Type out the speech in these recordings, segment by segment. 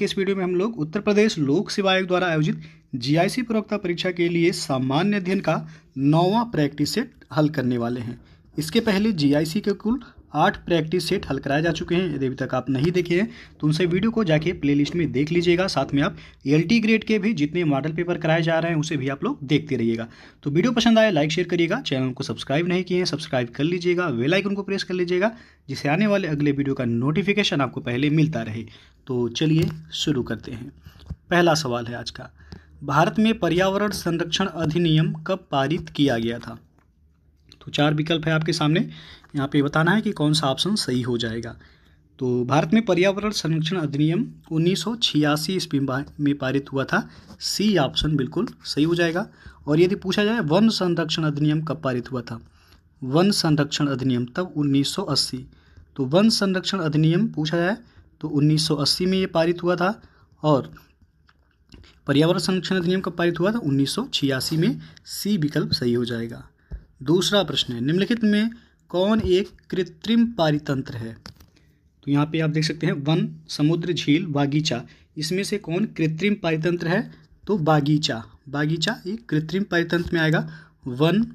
के इस वीडियो में हम लोग उत्तर प्रदेश लोक सेवा आयोग द्वारा आयोजित जीआईसी प्रवक्ता परीक्षा के लिए सामान्य अध्ययन का 9वां प्रैक्टिस सेट हल करने वाले हैं। इसके पहले जीआईसी के कुल 8 प्रैक्टिस सेट हल कराए जा चुके हैं। यदि अभी तक आप नहीं देखे हैं तो उनसे वीडियो को जाके प्लेलिस्ट में देख लीजिएगा। साथ में आप एलटी ग्रेड के भी जितने मॉडल पेपर कराए जा रहे हैं उसे भी आप लोग देखते रहिएगा। तो वीडियो पसंद आए लाइक शेयर करिएगा। चैनल को सब्सक्राइब नहीं किए हैं सब्सक्राइब कर लीजिएगा। बेल आइकन को प्रेस कर लीजिएगा जिससे आने वाले अगले वीडियो का नोटिफिकेशन आपको पहले मिलता रहे। तो चलिए शुरू करते हैं। पहला सवाल है आज का, भारत में पर्यावरण संरक्षण अधिनियम कब पारित किया गया था? तो 4 विकल्प है आपके सामने, यहाँ पे बताना है कि कौन सा ऑप्शन सही हो जाएगा। तो भारत में पर्यावरण संरक्षण अधिनियम 1986 ईस्वी में पारित हुआ था। सी ऑप्शन बिल्कुल सही हो जाएगा। और यदि पूछा जाए वन संरक्षण अधिनियम कब पारित हुआ था? वन संरक्षण अधिनियम तब 1980। तो वन संरक्षण अधिनियम पूछा जाए तो 1980 में ये पारित हुआ था। और पर्यावरण संरक्षण अधिनियम कब पारित हुआ था? 1986 में। सी विकल्प सही हो जाएगा। दूसरा प्रश्न है, निम्नलिखित में कौन एक कृत्रिम पारितंत्र है? तो यहाँ पे आप देख सकते हैं वन, समुद्र, झील, बागीचा, इसमें से कौन कृत्रिम पारितंत्र है? तो बागीचा। बागीचा एक कृत्रिम पारितंत्र में आएगा। वन,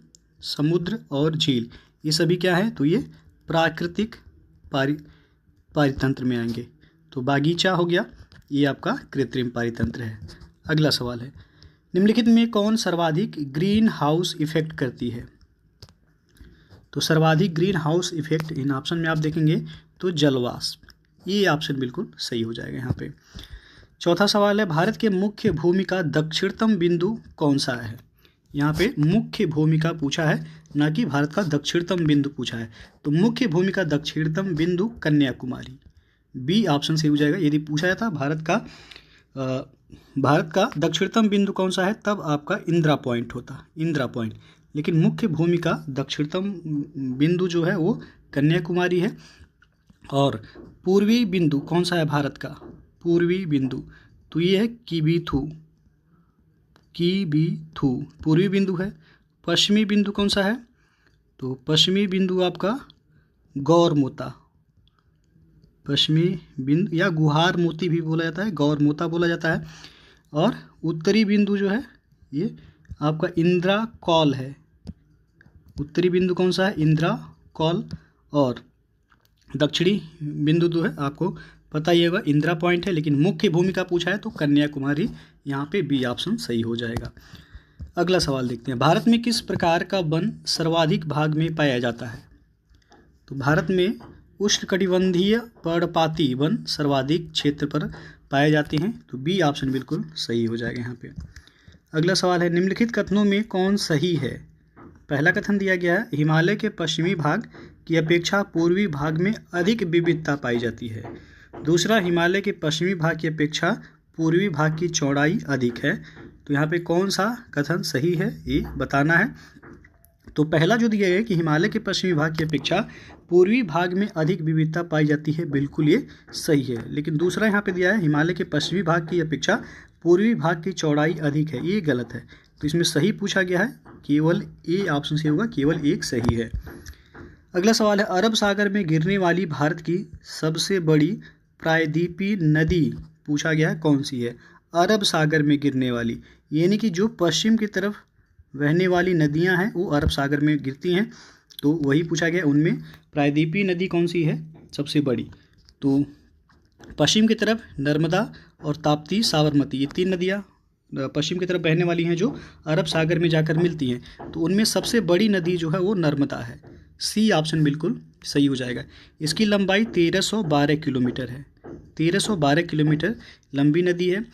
समुद्र और झील ये सभी क्या है? तो ये प्राकृतिक पारितंत्र में आएंगे। तो बागीचा हो गया, ये आपका कृत्रिम पारितंत्र है। अगला सवाल है, निम्नलिखित में कौन सर्वाधिक ग्रीन हाउस इफेक्ट करती है? तो सर्वाधिक green house effect in option में आप देखेंगे तो जलवाष्प, ये ऑप्शन बिल्कुल सही हो जाएगा यहाँ पे। चौथा सवाल है, भारत के मुख्य भूमि का दक्षिणतम बिंदु कौन सा है? यहाँ पे मुख्य भूमि का पूछा है, ना कि भारत का दक्षिणतम बिंदु पूछा है। तो मुख्य भूमि का दक्षिणतम बिंदु कन्याकुमारी, बी ऑप्शन सही हो जाएगा। यदि पूछा जाता भारत का दक्षिणतम बिंदु कौन सा है, तब आपका इंदिरा पॉइंट होता, इंदिरा पॉइंट। लेकिन मुख्य भूमि का दक्षिणतम बिंदु जो है वो कन्याकुमारी है। और पूर्वी बिंदु कौन सा है भारत का? पूर्वी बिंदु तो ये है किबीथू, किबीथू पूर्वी बिंदु है। पश्चिमी बिंदु कौन सा है? तो पश्चिमी बिंदु आपका गौरमोता, पश्चिमी बिंदु या गुहार मोती भी बोला जाता है, गौर मोता बोला जाता है। और उत्तरी बिंदु जो है ये आपका इंदिरा कॉल है। उत्तरी बिंदु कौन सा है? इंदिरा कॉल। और दक्षिणी बिंदु जो है आपको पता ही होगा इंदिरा पॉइंट है। लेकिन मुख्य भूमिका पूछा है तो कन्याकुमारी, यहाँ पे बी ऑप्शन सही हो जाएगा। अगला सवाल देखते हैं, भारत में किस प्रकार का वन सर्वाधिक भाग में पाया जाता है? तो भारत में उष्णकटिबंधीय पर्णपाती वन सर्वाधिक क्षेत्र पर पाए जाते हैं। तो बी ऑप्शन बिल्कुल सही हो जाएगा यहाँ पे। अगला सवाल है, निम्नलिखित कथनों में कौन सही है? पहला कथन दिया गया है, हिमालय के पश्चिमी भाग की अपेक्षा पूर्वी भाग में अधिक विविधता पाई जाती है। दूसरा, हिमालय के पश्चिमी भाग की अपेक्षा पूर्वी भाग की चौड़ाई अधिक है। तो यहाँ पे कौन सा कथन सही है ये बताना है। तो पहला जो दिया गया है कि हिमालय के पश्चिमी भाग की अपेक्षा पूर्वी भाग में अधिक विविधता पाई जाती है, बिल्कुल ये सही है। लेकिन दूसरा यहाँ पे दिया है हिमालय के पश्चिमी भाग की अपेक्षा पूर्वी भाग की चौड़ाई अधिक है, ये गलत है। तो इसमें सही पूछा गया है, केवल ए ऑप्शन से होगा, केवल एक सही है। अगला सवाल है, अरब सागर में गिरने वाली भारत की सबसे बड़ी प्रायद्वीपीय नदी पूछा गया है कौन सी है? अरब सागर में गिरने वाली, यानी कि जो पश्चिम की तरफ बहने वाली नदियां हैं वो अरब सागर में गिरती हैं। तो वही पूछा गया, उनमें प्रायद्वीपीय नदी कौन सी है सबसे बड़ी? तो पश्चिम की तरफ नर्मदा और ताप्ती, साबरमती, ये 3 नदियाँ पश्चिम की तरफ बहने वाली हैं जो अरब सागर में जाकर मिलती हैं। तो उनमें सबसे बड़ी नदी जो है वो नर्मदा है। सी ऑप्शन बिल्कुल सही हो जाएगा। इसकी लंबाई 1312 किलोमीटर है, 1312 किलोमीटर लंबी नदी है।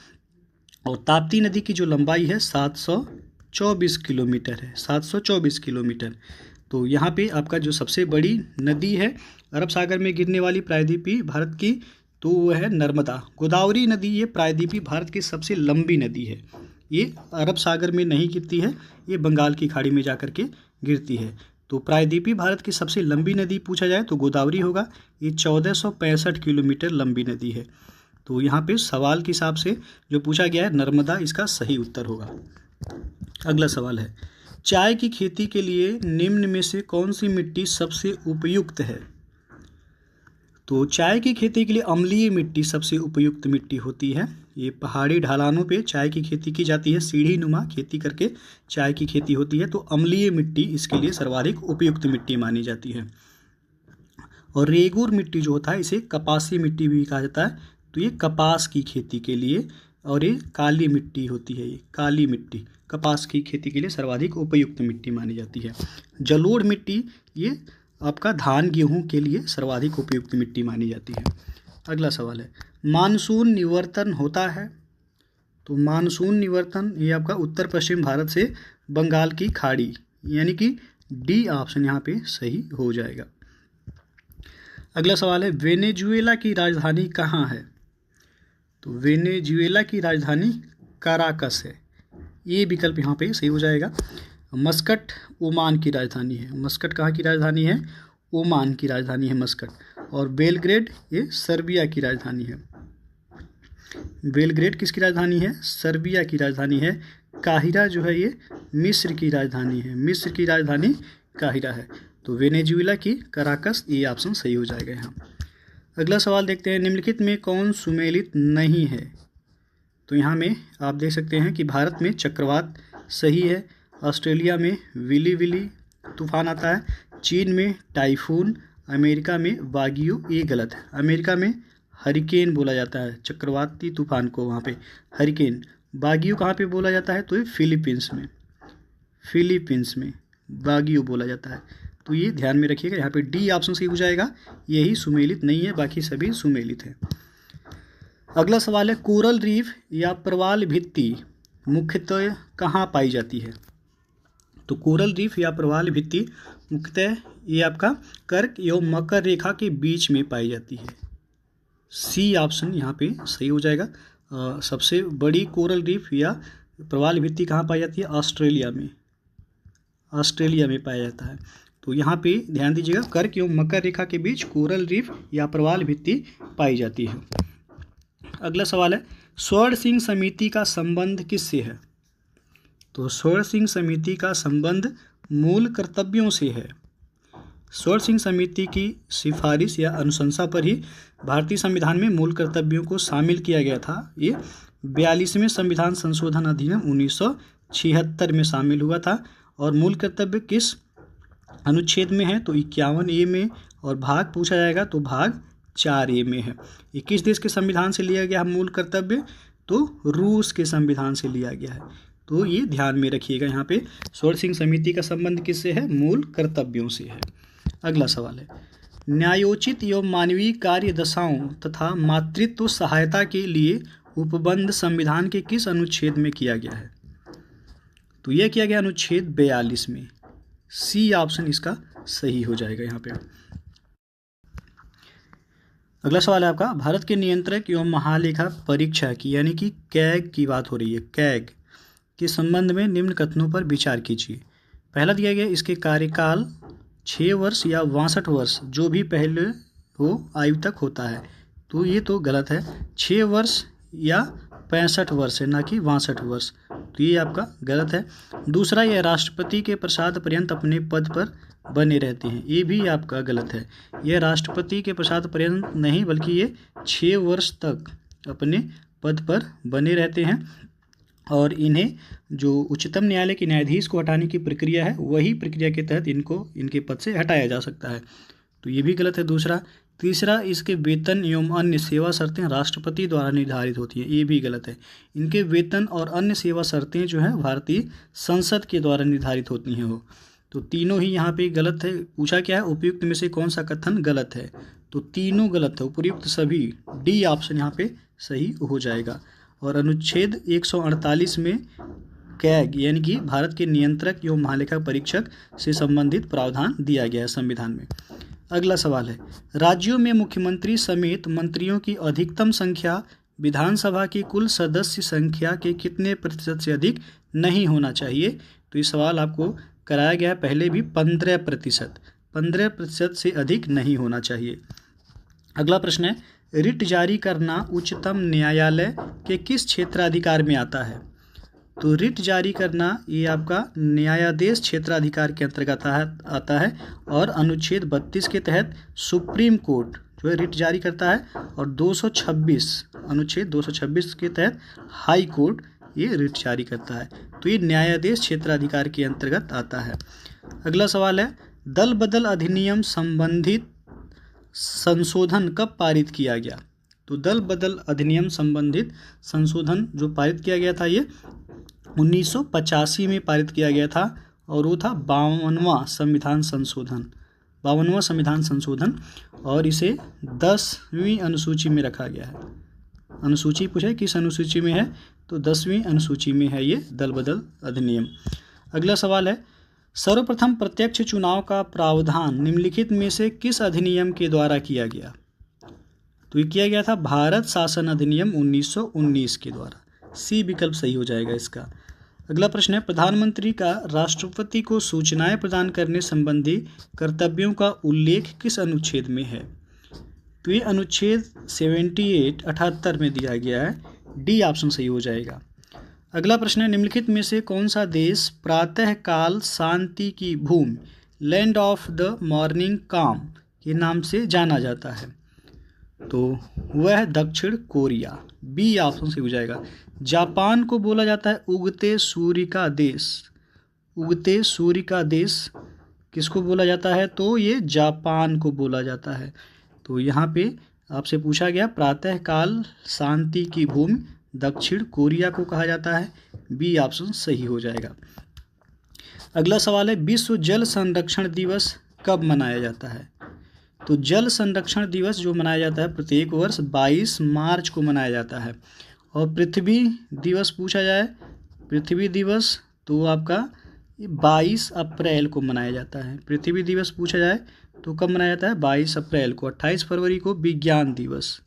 और ताप्ती नदी की जो लंबाई है 724 किलोमीटर है, 724 किलोमीटर। तो यहाँ पे आपका जो सबसे बड़ी नदी है अरब सागर में गिरने वाली प्रायद्वीपीय भारत की, तो वो है नर्मदा। गोदावरी नदी ये प्रायद्वीपीय भारत की सबसे लंबी नदी है, ये अरब सागर में नहीं गिरती है, ये बंगाल की खाड़ी में जाकर के गिरती है। तो प्रायद्वीपीय भारत की सबसे लंबी नदी पूछा जाए तो गोदावरी होगा, ये 1465 किलोमीटर लंबी नदी है। तो यहाँ पे सवाल के हिसाब से जो पूछा गया है नर्मदा इसका सही उत्तर होगा। अगला सवाल है, चाय की खेती के लिए निम्न में से कौन सी मिट्टी सबसे उपयुक्त है? तो चाय की खेती के लिए अम्लीय मिट्टी सबसे उपयुक्त मिट्टी होती है। ये पहाड़ी ढलानों पे चाय की खेती की जाती है, सीढ़ी नुमा खेती करके चाय की खेती होती है, तो अम्लीय मिट्टी इसके लिए सर्वाधिक उपयुक्त मिट्टी मानी जाती है। और रेगुर मिट्टी जो होता है इसे कपासी मिट्टी भी कहा जाता है, तो ये कपास की खेती के लिए, और ये काली मिट्टी होती है, ये काली मिट्टी कपास की खेती के लिए सर्वाधिक उपयुक्त मिट्टी मानी जाती है। जलोढ़ मिट्टी ये आपका धान गेहूं के लिए सर्वाधिक उपयुक्त मिट्टी मानी जाती है। अगला सवाल है, मानसून निवर्तन होता है? तो मानसून निवर्तन ये आपका उत्तर पश्चिम भारत से बंगाल की खाड़ी, यानी कि डी ऑप्शन यहाँ पे सही हो जाएगा। अगला सवाल है, वेनेजुएला की राजधानी कहाँ है? तो वेनेजुएला की राजधानी काराकस है, ये विकल्प यहाँ पे सही हो जाएगा। मस्कट ओमान की राजधानी है। मस्कट कहाँ की राजधानी है? ओमान की राजधानी है मस्कट। और बेलग्रेड ये सर्बिया की राजधानी है। बेलग्रेड किसकी राजधानी है? सर्बिया की राजधानी है। काहिरा जो है ये मिस्र की राजधानी है। मिस्र की राजधानी काहिरा है। तो वेनेजुएला की काराकस, ये ऑप्शन सही हो जाएगा यहाँ। अगला सवाल देखते हैं, निम्नलिखित में कौन सुमेलित नहीं है? तो यहाँ में आप देख सकते हैं कि भारत में चक्रवात सही है, ऑस्ट्रेलिया में विली विली तूफान आता है, चीन में टाइफून, अमेरिका में वागियो, ये गलत है। अमेरिका में हरिकेन बोला जाता है चक्रवाती तूफान को, वहाँ पे हरिकेन। वागियो कहाँ पे बोला जाता है? तो ये फिलीपींस में वागियो बोला जाता है। तो ये ध्यान में रखिएगा, यहाँ पे डी ऑप्शन सही हो जाएगा, यही सुमेलित नहीं है, बाकी सभी सुमेलित हैं। अगला सवाल है, कोरल रीफ या प्रवाल भित्ति मुख्यतः कहाँ पाई जाती है? तो कोरल रीफ या प्रवाल भित्ति मुख्यतः ये आपका कर्क एवं मकर रेखा के बीच में पाई जाती है। सी ऑप्शन यहाँ पे सही हो जाएगा। सबसे बड़ी कोरल रीफ या प्रवाल भित्ति कहाँ पाई जाती है? ऑस्ट्रेलिया में पाया जाता है। तो यहाँ पे ध्यान दीजिएगा, कर्क एवं मकर रेखा के बीच कोरल रीफ या प्रवाल भित्ति पाई जाती है। अगला सवाल है, स्वर्ण सिंह समिति का संबंध किससे है? तो स्वर्ण सिंह समिति का संबंध मूल कर्तव्यों से है। स्वर्ण सिंह समिति की सिफारिश या अनुशंसा पर ही भारतीय संविधान में मूल कर्तव्यों को शामिल किया गया था। ये 42वें संविधान संशोधन अधिनियम 1976 में शामिल हुआ था। और मूल कर्तव्य किस अनुच्छेद में है? तो 51A में। और भाग पूछा जाएगा तो भाग 4A में है। ये किस देश के संविधान से लिया गया मूल कर्तव्य? तो रूस के संविधान से लिया गया है। तो ये ध्यान में रखिएगा, यहाँ पे स्वर्ण सिंह समिति का संबंध किससे है? मूल कर्तव्यों से है। अगला सवाल है, न्यायोचित एवं मानवीय कार्य दशाओं तथा मातृत्व सहायता के लिए उपबंध संविधान के किस अनुच्छेद में किया गया है? तो यह किया गया अनुच्छेद 42 में। सी ऑप्शन इसका सही हो जाएगा यहाँ पे। अगला सवाल है आपका, भारत के नियंत्रक एवं महालेखा परीक्षक की यानी कि कैग की बात हो रही है। कैग के संबंध में निम्न कथनों पर विचार कीजिए। पहला दिया गया, इसके कार्यकाल 6 वर्ष या 62 वर्ष जो भी पहले हो आयु तक होता है। तो ये तो गलत है, 6 वर्ष या 65 वर्ष है, ना कि 62 वर्ष। तो ये आपका गलत है। दूसरा, यह राष्ट्रपति के प्रसाद पर्यंत अपने पद पर बने रहते हैं, ये भी आपका गलत है। यह राष्ट्रपति के प्रसाद पर्यंत नहीं बल्कि ये 6 वर्ष तक अपने पद पर बने रहते हैं। और इन्हें जो उच्चतम न्यायालय के न्यायाधीश को हटाने की प्रक्रिया है, वही प्रक्रिया के तहत इनको इनके पद से हटाया जा सकता है। तो ये भी गलत है दूसरा। तीसरा, इसके वेतन एवं अन्य सेवा शर्तें राष्ट्रपति द्वारा निर्धारित होती हैं, ये भी गलत है। इनके वेतन और अन्य सेवा शर्तें जो हैं भारतीय संसद के द्वारा निर्धारित होती हैं वो। तो तीनों ही यहाँ पे गलत है। पूछा क्या है, उपयुक्त में से कौन सा कथन गलत है? तो तीनों गलत है, उपयुक्त सभी। डी ऑप्शन यहाँ पे सही हो जाएगा। और अनुच्छेद 148 में कैग यानी कि भारत के नियंत्रक एवं महालेखा परीक्षक से संबंधित प्रावधान दिया गया है संविधान में। अगला सवाल है, राज्यों में मुख्यमंत्री समेत मंत्रियों की अधिकतम संख्या विधानसभा की कुल सदस्य संख्या के कितने प्रतिशत से अधिक नहीं होना चाहिए? तो ये सवाल आपको कराया गया है पहले भी, 15% से अधिक नहीं होना चाहिए। अगला प्रश्न है, रिट जारी करना उच्चतम न्यायालय के किस क्षेत्राधिकार में आता है? तो रिट जारी करना ये आपका न्यायाधीश क्षेत्राधिकार के अंतर्गत आता है। और अनुच्छेद 32 के तहत सुप्रीम कोर्ट जो है रिट जारी करता है, और 226 अनुच्छेद 226 के तहत हाई कोर्ट ये रिट जारी करता है। तो ये न्यायाधीश क्षेत्राधिकार के अंतर्गत आता है। अगला सवाल है, दल बदल अधिनियम संबंधित संशोधन कब पारित किया गया? तो दल बदल अधिनियम संबंधित संशोधन जो पारित किया गया था ये 1985 में पारित किया गया था, और वो था 52वां संविधान संशोधन, 52वां संविधान संशोधन, और इसे 10वीं अनुसूची में रखा गया है। अनुसूची पूछा है किस अनुसूची में है, तो 10वीं अनुसूची में है ये दल बदल अधिनियम। अगला सवाल है, सर्वप्रथम प्रत्यक्ष चुनाव का प्रावधान निम्नलिखित में से किस अधिनियम के द्वारा किया गया? तो ये किया गया था भारत शासन अधिनियम 1919 के द्वारा। सी विकल्प सही हो जाएगा इसका। अगला प्रश्न है, प्रधानमंत्री का राष्ट्रपति को सूचनाएं प्रदान करने संबंधी कर्तव्यों का उल्लेख किस अनुच्छेद में है? तो ये अनुच्छेद 78 में दिया गया है। डी ऑप्शन सही हो जाएगा। अगला प्रश्न है, निम्नलिखित में से कौन सा देश प्रातःकाल शांति की भूमि लैंड ऑफ द मॉर्निंग काम के नाम से जाना जाता है? तो वह है दक्षिण कोरिया। बी ऑप्शन सही हो जाएगा। जापान को बोला जाता है उगते सूर्य का देश। उगते सूर्य का देश किसको बोला जाता है? तो ये जापान को बोला जाता है। तो यहाँ पे आपसे पूछा गया प्रातःकाल शांति की भूमि दक्षिण कोरिया को कहा जाता है। बी ऑप्शन सही हो जाएगा। अगला सवाल है, विश्व जल संरक्षण दिवस कब मनाया जाता है? तो जल संरक्षण दिवस जो मनाया जाता है प्रत्येक वर्ष 22 मार्च को मनाया जाता है। और पृथ्वी दिवस पूछा जाए, पृथ्वी दिवस तो आपका 22 अप्रैल को मनाया जाता है। पृथ्वी दिवस पूछा जाए तो कब मनाया जाता है? 22 अप्रैल को। 28 फरवरी को विज्ञान दिवस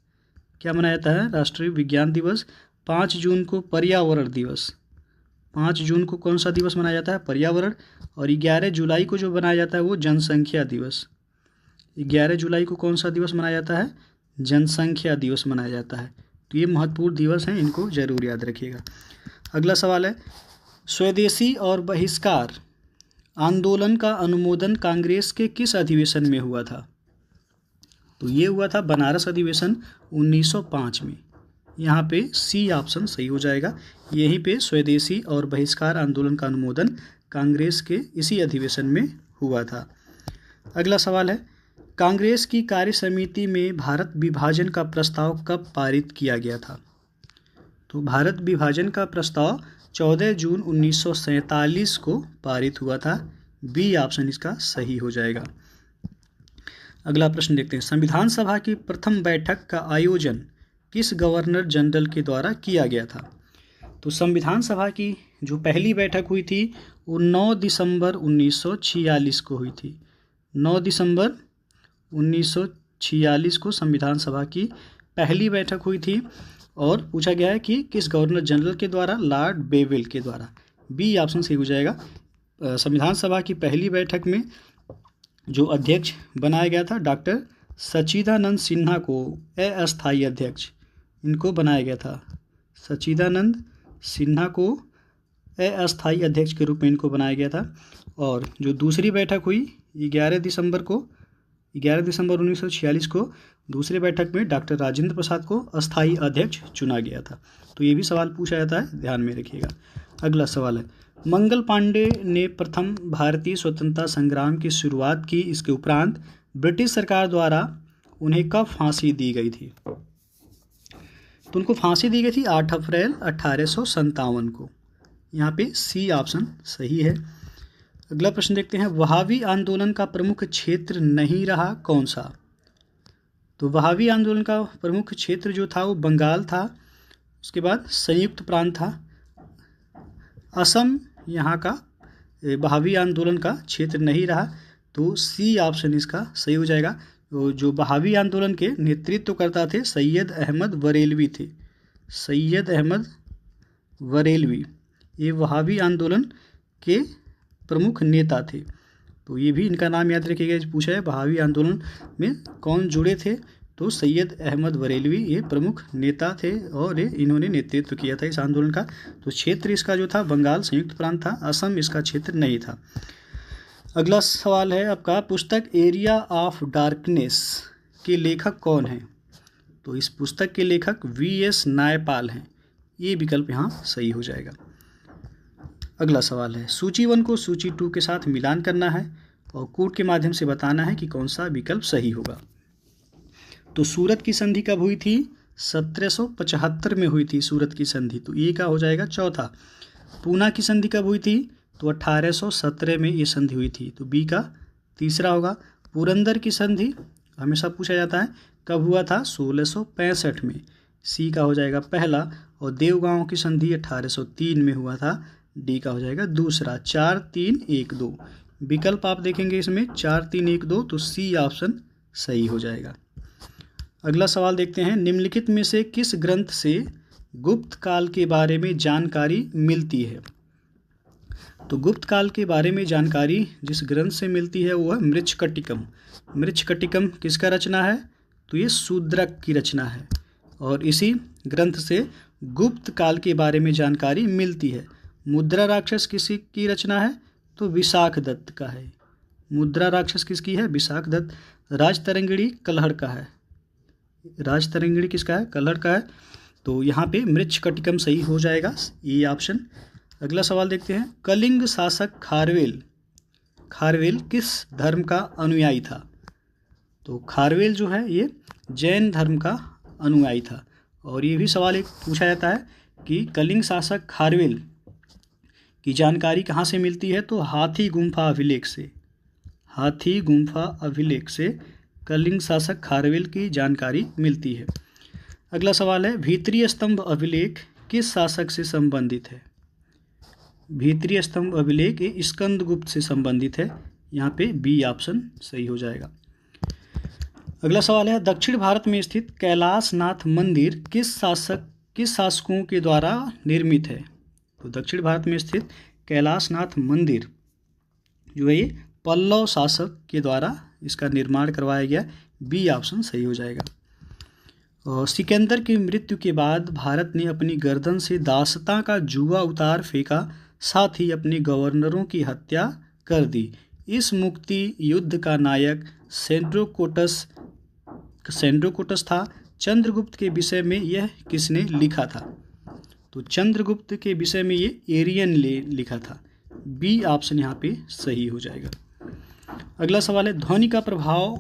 क्या मनाया जाता है? राष्ट्रीय विज्ञान दिवस। 5 जून को पर्यावरण दिवस। 5 जून को कौन सा दिवस मनाया जाता है? पर्यावरण। और 11 जुलाई को जो मनाया जाता है वो जनसंख्या दिवस। 11 जुलाई को कौन सा दिवस मनाया जाता है? जनसंख्या दिवस मनाया जाता है। तो ये महत्वपूर्ण दिवस हैं, इनको जरूर याद रखिएगा। अगला सवाल है, स्वदेशी और बहिष्कार आंदोलन का अनुमोदन कांग्रेस के किस अधिवेशन में हुआ था? तो ये हुआ था बनारस अधिवेशन 1905 में। यहाँ पे सी ऑप्शन सही हो जाएगा। यहीं पे स्वदेशी और बहिष्कार आंदोलन का अनुमोदन कांग्रेस के इसी अधिवेशन में हुआ था। अगला सवाल है, कांग्रेस की कार्य समिति में भारत विभाजन का प्रस्ताव कब पारित किया गया था? तो भारत विभाजन का प्रस्ताव 14 जून 1947 को पारित हुआ था। बी ऑप्शन इसका सही हो जाएगा। अगला प्रश्न देखते हैं, संविधान सभा की प्रथम बैठक का आयोजन किस गवर्नर जनरल के द्वारा किया गया था? तो संविधान सभा की जो पहली बैठक हुई थी वो 9 दिसंबर 1946 को हुई थी। 9 दिसंबर 1946 को संविधान सभा की पहली बैठक हुई थी। और पूछा गया है कि किस गवर्नर जनरल के द्वारा? लॉर्ड बेवेल के द्वारा। बी ऑप्शन सही हो जाएगा। संविधान सभा की पहली बैठक में जो अध्यक्ष बनाया गया था डॉक्टर सच्चिदानंद सिन्हा को अस्थायी अध्यक्ष इनको बनाया गया था। सच्चिदानंद सिन्हा को अस्थायी अध्यक्ष के रूप में इनको बनाया गया था। और जो दूसरी बैठक हुई 11 दिसंबर 1946 को दूसरी बैठक में डॉक्टर राजेंद्र प्रसाद को अस्थायी अध्यक्ष चुना गया था। तो ये भी सवाल पूछा जाता है, ध्यान में रखिएगा। अगला सवाल है, मंगल पांडे ने प्रथम भारतीय स्वतंत्रता संग्राम की शुरुआत की। इसके उपरांत ब्रिटिश सरकार द्वारा उन्हें कब फांसी दी गई थी? तो उनको फांसी दी गई थी 8 अप्रैल 1857 को। यहाँ पे सी ऑप्शन सही है। अगला प्रश्न देखते हैं, वहाबी आंदोलन का प्रमुख क्षेत्र नहीं रहा कौन सा? तो वहाबी आंदोलन का प्रमुख क्षेत्र जो था वो बंगाल था। उसके बाद संयुक्त प्रांत था। असम यहाँ का वहाबी आंदोलन का क्षेत्र नहीं रहा। तो सी ऑप्शन इसका सही हो जाएगा। तो जो वहाबी आंदोलन के नेतृत्व करता थे सैयद अहमद बरेलवी थे। सैयद अहमद बरेलवी ये वहाबी आंदोलन के प्रमुख नेता थे। तो ये भी इनका नाम याद रखिएगा। पूछा है वहाबी आंदोलन में कौन जुड़े थे? तो सैयद अहमद बरेलवी ये प्रमुख नेता थे और इन्होंने नेतृत्व किया था इस आंदोलन का। तो क्षेत्र इसका जो था बंगाल संयुक्त प्रांत था। असम इसका क्षेत्र नहीं था। अगला सवाल है आपका, पुस्तक एरिया ऑफ डार्कनेस के लेखक कौन हैं? तो इस पुस्तक के लेखक V.S. नायपाल हैं। ये विकल्प यहाँ सही हो जाएगा। अगला सवाल है, सूची 1 को सूची 2 के साथ मिलान करना है और कोड के माध्यम से बताना है कि कौन सा विकल्प सही होगा। तो सूरत की संधि कब हुई थी? 1775 में हुई थी सूरत की संधि, तो ये का हो जाएगा चौथा। पूना की संधि कब हुई थी? तो 1817 में ये संधि हुई थी, तो बी का तीसरा होगा। पुरंदर की संधि हमेशा पूछा जाता है कब हुआ था? 1665 में, सी का हो जाएगा पहला। और देवगांव की संधि 1803 में हुआ था, डी का हो जाएगा दूसरा। 4 3 1 2 विकल्प आप देखेंगे इसमें 4 3 1 2, तो सी ऑप्शन सही हो जाएगा। अगला सवाल देखते हैं, निम्नलिखित में से किस ग्रंथ से गुप्त काल के बारे में जानकारी मिलती है? तो गुप्त काल के बारे में जानकारी जिस ग्रंथ से मिलती है वो है मृच्छकटिकम। मृच्छकटिकम किसका रचना है? तो ये शूद्रक की रचना है और इसी ग्रंथ से गुप्त काल के बारे में जानकारी मिलती है। मुद्रा राक्षस किसी की रचना है? तो विशाख दत्त का है। मुद्रा राक्षस किसकी है? विशाख दत्त। राजतरंगिणी कल्हड़ का है। राजतरंगिणी किसका है? कल्हड़ का है। तो यहाँ पे मृच्छकटिकम सही हो जाएगा, ये ऑप्शन। अगला सवाल देखते हैं, कलिंग शासक खारवेल किस धर्म का अनुयायी था? तो खारवेल जो है ये जैन धर्म का अनुयायी था। और ये भी सवाल एक पूछा जाता है कि कलिंग शासक खारवेल की जानकारी कहाँ से मिलती है? तो हाथी गुम्फा अभिलेख से। हाथी गुम्फा अभिलेख से कलिंग शासक खारवेल की जानकारी मिलती है। अगला सवाल है, भीतरी स्तंभ अभिलेख किस शासक से संबंधित है? भीतरी स्तंभ अभिलेख ये स्कंदगुप्त से संबंधित है, यहाँ पे बी ऑप्शन सही हो जाएगा। अगला सवाल है, दक्षिण भारत में स्थित कैलाशनाथ मंदिर किस शासकों के द्वारा निर्मित है? तो दक्षिण भारत में स्थित कैलाशनाथ मंदिर जो है ये पल्लव शासक के द्वारा इसका निर्माण करवाया गया, बी ऑप्शन सही हो जाएगा। और सिकंदर की मृत्यु के बाद भारत ने अपनी गर्दन से दासता का जुआ उतार फेंका, साथ ही अपने गवर्नरों की हत्या कर दी। इस मुक्ति युद्ध का नायक सेंड्रोकोटस था। चंद्रगुप्त के विषय में यह किसने लिखा था? तो चंद्रगुप्त के विषय में ये एरियन ने लिखा था, बी ऑप्शन यहाँ पे सही हो जाएगा। अगला सवाल है, ध्वनि का प्रभाव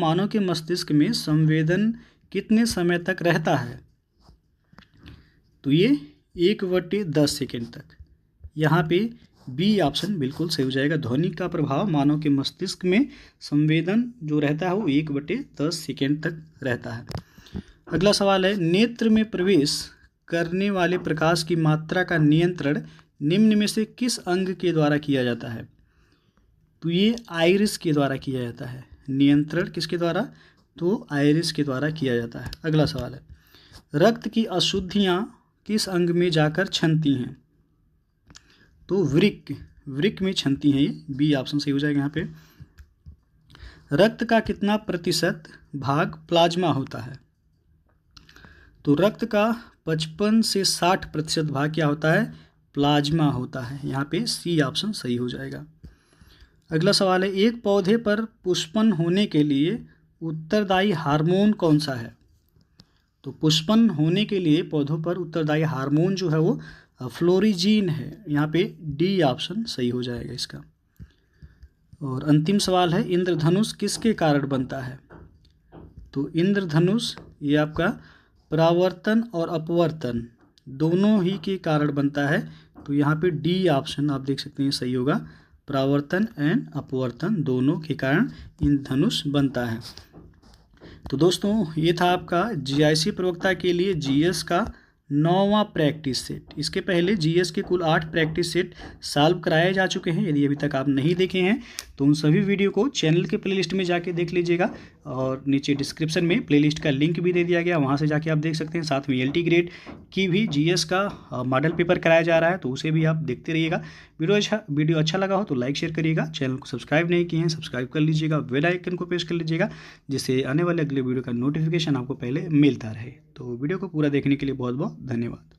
मानव के मस्तिष्क में संवेदन कितने समय तक रहता है? तो ये 1/10 सेकेंड तक, यहाँ पे बी ऑप्शन बिल्कुल सही हो जाएगा। ध्वनि का प्रभाव मानव के मस्तिष्क में संवेदन जो रहता है वो 1/10 सेकेंड तक रहता है। अगला सवाल है, नेत्र में प्रवेश करने वाले प्रकाश की मात्रा का नियंत्रण निम्न में से किस अंग के द्वारा किया जाता है? तो ये आइरिस के द्वारा किया जाता है। नियंत्रण किसके द्वारा? तो आइरिस के द्वारा किया जाता है। अगला सवाल है, रक्त की अशुद्धियाँ किस अंग में जाकर छनती हैं? तो वृक्क में छनती हैं, ये बी ऑप्शन सही हो जाएगा यहाँ पे। रक्त का कितना प्रतिशत भाग प्लाज्मा होता है? तो रक्त का 55 से 60% भाग क्या होता है? प्लाज्मा होता है, यहाँ पे सी ऑप्शन सही हो जाएगा। अगला सवाल है, एक पौधे पर पुष्पन होने के लिए उत्तरदायी हार्मोन कौन सा है? तो पुष्पन होने के लिए पौधों पर उत्तरदायी हार्मोन जो है वो फ्लोरिजीन है, यहाँ पे डी ऑप्शन सही हो जाएगा इसका। और अंतिम सवाल है, इंद्रधनुष किसके कारण बनता है? तो इंद्रधनुष ये आपका परावर्तन और अपवर्तन दोनों ही के कारण बनता है, तो यहाँ पे डी ऑप्शन आप देख सकते हैं सही होगा। परावर्तन एंड अपवर्तन दोनों के कारण इंद्रधनुष बनता है। तो दोस्तों ये था आपका जीआईसी प्रवक्ता के लिए जीएस का 9वां प्रैक्टिस सेट। इसके पहले जीएस के कुल 8 प्रैक्टिस सेट सॉल्व कराए जा चुके हैं। यदि अभी तक आप नहीं देखे हैं तो उन सभी वीडियो को चैनल के प्लेलिस्ट में जाके देख लीजिएगा और नीचे डिस्क्रिप्शन में प्लेलिस्ट का लिंक भी दे दिया गया, वहां से जाके आप देख सकते हैं। साथ में एलटी ग्रेड की भी जीएस का मॉडल पेपर कराया जा रहा है, तो उसे भी आप देखते रहिएगा। वीडियो अच्छा लगा हो तो लाइक शेयर करिएगा। चैनल को सब्सक्राइब नहीं किए हैं सब्सक्राइब कर लीजिएगा, बेल आइकन को प्रेस कर लीजिएगा, जिससे आने वाले अगले वीडियो का नोटिफिकेशन आपको पहले मिलता रहे। तो वीडियो को पूरा देखने के लिए बहुत बहुत धन्यवाद।